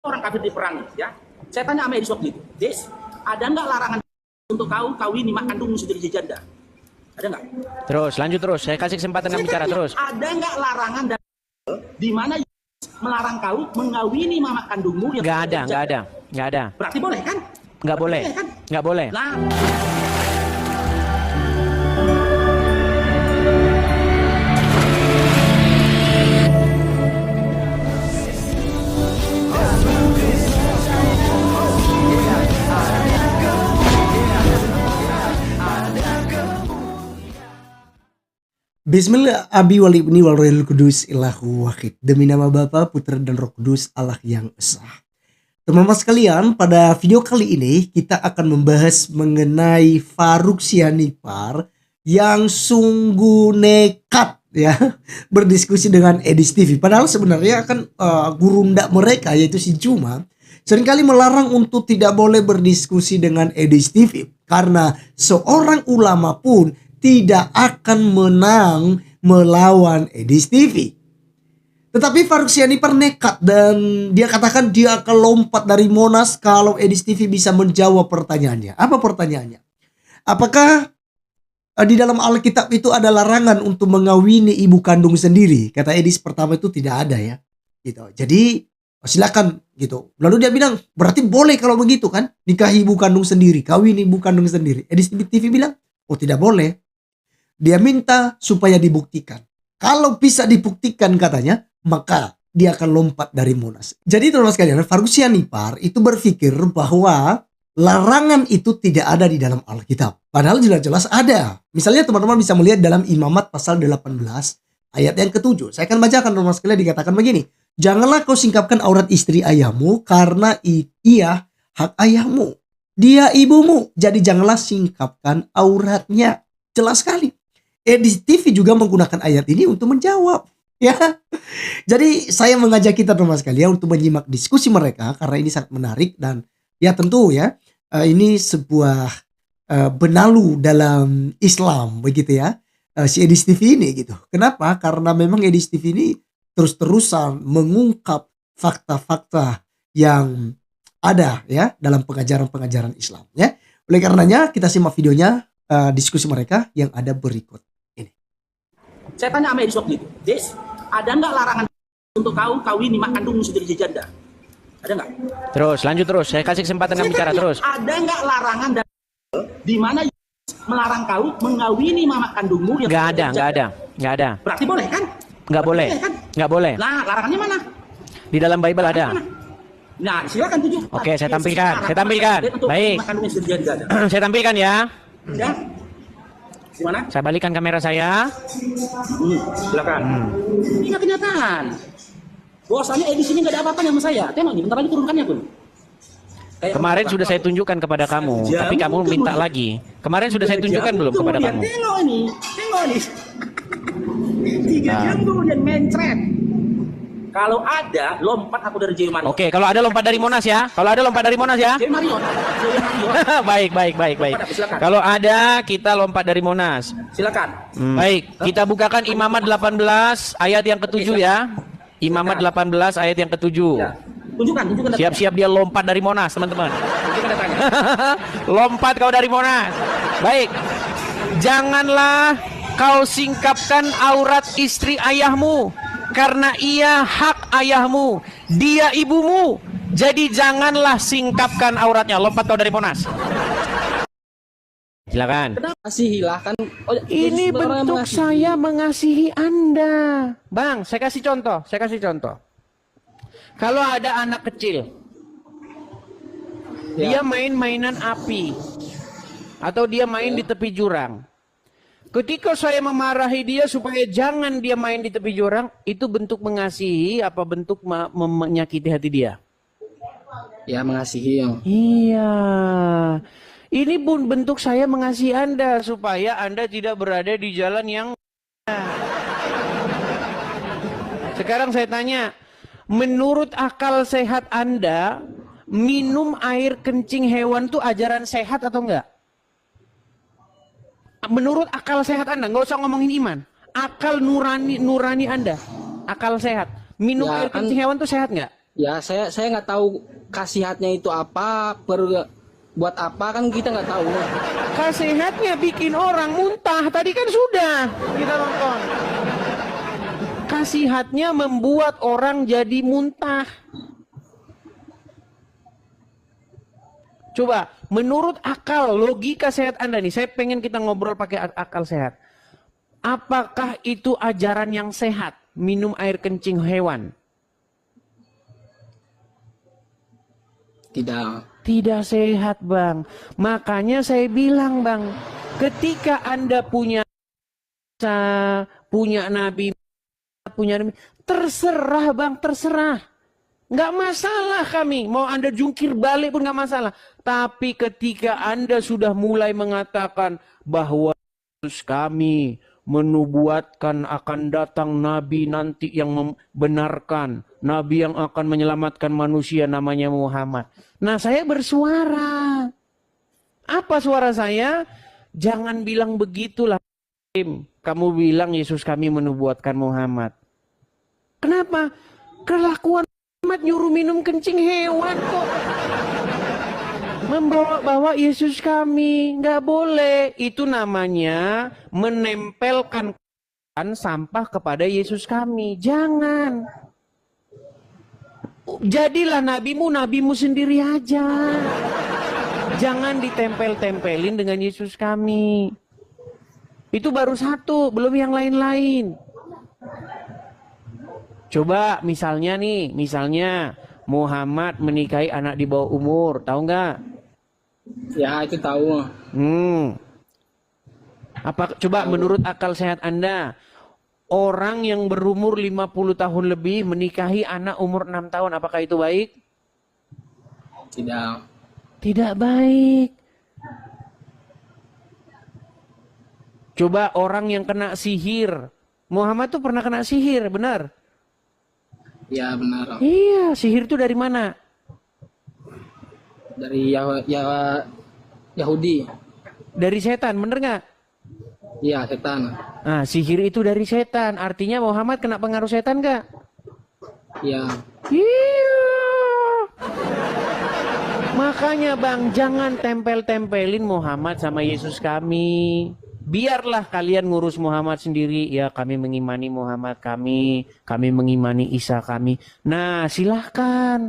orang kafir diperangi, ya. Saya tanya sama Edis waktu itu, Des, ada nggak larangan untuk kau kawin mak kandungmu sendiri janda? Ada nggak? Terus, lanjut terus. Saya kasih kesempatan kamu bicara terus. Ada nggak larangan di mana melarang kau mengawini mama kandungmu? Nggak ada, nggak ada, nggak ada. Berarti boleh kan? Nggak boleh, kan? nggak boleh. Nah. Bismillah abi wali ibni wal rohil kudus ilahu wahid. Demi nama Bapa, Putra dan Roh Kudus Allah yang esa. Teman-teman sekalian, pada video kali ini kita akan membahas mengenai Farouk Sianipar yang sungguh nekat ya berdiskusi dengan Edis TV. Padahal sebenarnya kan gurunda mereka yaitu si Juma seringkali melarang untuk tidak boleh berdiskusi dengan Edis TV karena seorang ulama pun tidak akan menang melawan Edis TV. Tetapi Farouk Sianipar nekat dan dia katakan dia akan lompat dari Monas kalau Edis TV bisa menjawab pertanyaannya. Apa pertanyaannya? Apakah di dalam Alkitab itu ada larangan untuk mengawini ibu kandung sendiri? Kata Edis pertama itu tidak ada ya. Gitu. Jadi silakan gitu. Lalu dia bilang berarti boleh kalau begitu kan? Nikahi ibu kandung sendiri, kawin ibu kandung sendiri. Edis TV bilang oh tidak boleh. Dia minta supaya dibuktikan. Kalau bisa dibuktikan katanya, maka dia akan lompat dari Monas. Jadi teman-teman sekalian, Farouk Sianipar itu berpikir bahwa larangan itu tidak ada di dalam Alkitab. Padahal jelas-jelas ada. Misalnya teman-teman bisa melihat dalam Imamat pasal 18 ayat yang ke-7. Saya akan bacakan teman-teman sekalian, dikatakan begini. Janganlah kau singkapkan aurat istri ayahmu karena ia hak ayahmu. Dia ibumu, jadi janganlah singkapkan auratnya. Jelas sekali. Edis TV juga menggunakan ayat ini untuk menjawab. Ya, jadi saya mengajak kita teman sekalian untuk menyimak diskusi mereka karena ini sangat menarik dan ya tentu ya ini sebuah benalu dalam Islam begitu ya si Edis TV ini gitu. Kenapa? Karena memang Edis TV ini terus-terusan mengungkap fakta-fakta yang ada ya dalam pengajaran-pengajaran Islam ya. Oleh karenanya kita simak videonya diskusi mereka yang ada berikut. Saya tanya sama Edis waktu itu, Des, ada nggak larangan untuk kau kawin mak kandungmu sendiri janda? Ada nggak? Terus, lanjut terus. Saya kasih kesempatan kamu bicara terus. Ada nggak larangan di mana melarang kau mengawini mama kandungmu? Nggak ada, nggak ada, nggak ada. Berarti boleh kan? Nggak boleh, kan? nggak boleh. Nah, larangannya mana? Di dalam Bible ada. Nah, silakan tunjuk. Oke, saya tampilkan. Saya tampilkan. Baik. Saya tampilkan ya. Ya. Gimana? Saya balikan kamera saya. Silakan. Ini kenyataan. Bahwasanya Edis ini nggak ada apa-apa sama saya. Tengok nih, bentar lagi turunkannya pun. Kemarin sudah saya tunjukkan kepada kamu, tapi kamu minta lagi. Kemarin sudah saya tunjukkan belum kepada kamu? Tengok nih. 3 jam kemudian mencret. Kalau ada lompat aku dari J Mario. Oke, kalau ada lompat dari Monas ya. Kalau ada lompat dari Monas ya. J Mario. Baik. Kalau ada kita lompat dari Monas. Silakan. Baik, kita bukakan Imamat 18 ayat yang ke-7 ya. Imamat 18 ayat yang ke-7. Ya. Tunjukkan. Siap-siap dia lompat dari Monas, teman-teman. Lompat kau dari Monas. Baik. Janganlah kau singkapkan aurat istri ayahmu karena ia hak ayahmu, dia ibumu. Jadi janganlah singkapkan auratnya. Lompat kau dari Monas. Silakan. Kasihilah kan. Oh, ini bentuk saya mengasihi Anda. Bang, saya kasih contoh. Kalau ada anak kecil, dia main mainan api atau dia main di tepi jurang. Ketika saya memarahi dia supaya jangan dia main di tepi jurang, itu bentuk mengasihi apa bentuk menyakiti hati dia? Ya, mengasihi. Iya. Ini pun bentuk saya mengasihi Anda supaya Anda tidak berada di jalan yang. Sekarang saya tanya, menurut akal sehat Anda, minum air kencing hewan itu ajaran sehat atau enggak? Menurut akal sehat Anda, nggak usah ngomongin iman. Akal nurani Anda, akal sehat. Minum air kencing hewan itu sehat nggak? Ya saya nggak tahu khasiatnya itu apa, buat apa kan kita nggak tahu. Khasiatnya bikin orang muntah. Tadi kan sudah kita nonton. Khasiatnya membuat orang jadi muntah. Coba, menurut akal, logika sehat Anda nih, saya pengen kita ngobrol pakai akal sehat. Apakah itu ajaran yang sehat? Minum air kencing hewan? Tidak. Tidak sehat, Bang. Makanya saya bilang, Bang, ketika Anda punya nabi, terserah, Bang, terserah. Nggak masalah kami, mau Anda jungkir balik pun nggak masalah. Tapi ketika Anda sudah mulai mengatakan bahwa Yesus kami menubuatkan akan datang nabi nanti yang membenarkan, nabi yang akan menyelamatkan manusia namanya Muhammad. Nah, saya bersuara. Apa suara saya? Jangan bilang begitulah. Kamu bilang Yesus kami menubuatkan Muhammad. Kenapa? Kelakuan Muhammad nyuruh minum kencing hewan kok. Membawa Yesus kami. Nggak boleh. Itu namanya menempelkan sampah kepada Yesus kami. Jangan. Jadilah nabimu sendiri aja. Jangan ditempel-tempelin dengan Yesus kami. Itu baru satu, belum yang lain-lain. Coba misalnya Muhammad menikahi anak di bawah umur, tahu nggak? Ya itu tahu. Apa coba menurut akal sehat Anda, orang yang berumur 50 tahun lebih menikahi anak umur 6 tahun, apakah itu baik? Tidak. Tidak baik. Coba orang yang kena sihir. Muhammad tuh pernah kena sihir, benar? Ya benar. Iya, sihir itu dari mana? Dari Yahudi. Dari setan, bener nggak? Iya, setan. Nah, sihir itu dari setan. Artinya Muhammad kena pengaruh setan nggak? Iya. Iya. Makanya Bang, jangan tempel-tempelin Muhammad sama Yesus kami. Biarlah kalian ngurus Muhammad sendiri. Ya, kami mengimani Muhammad kami mengimani Isa kami. Nah, silahkan.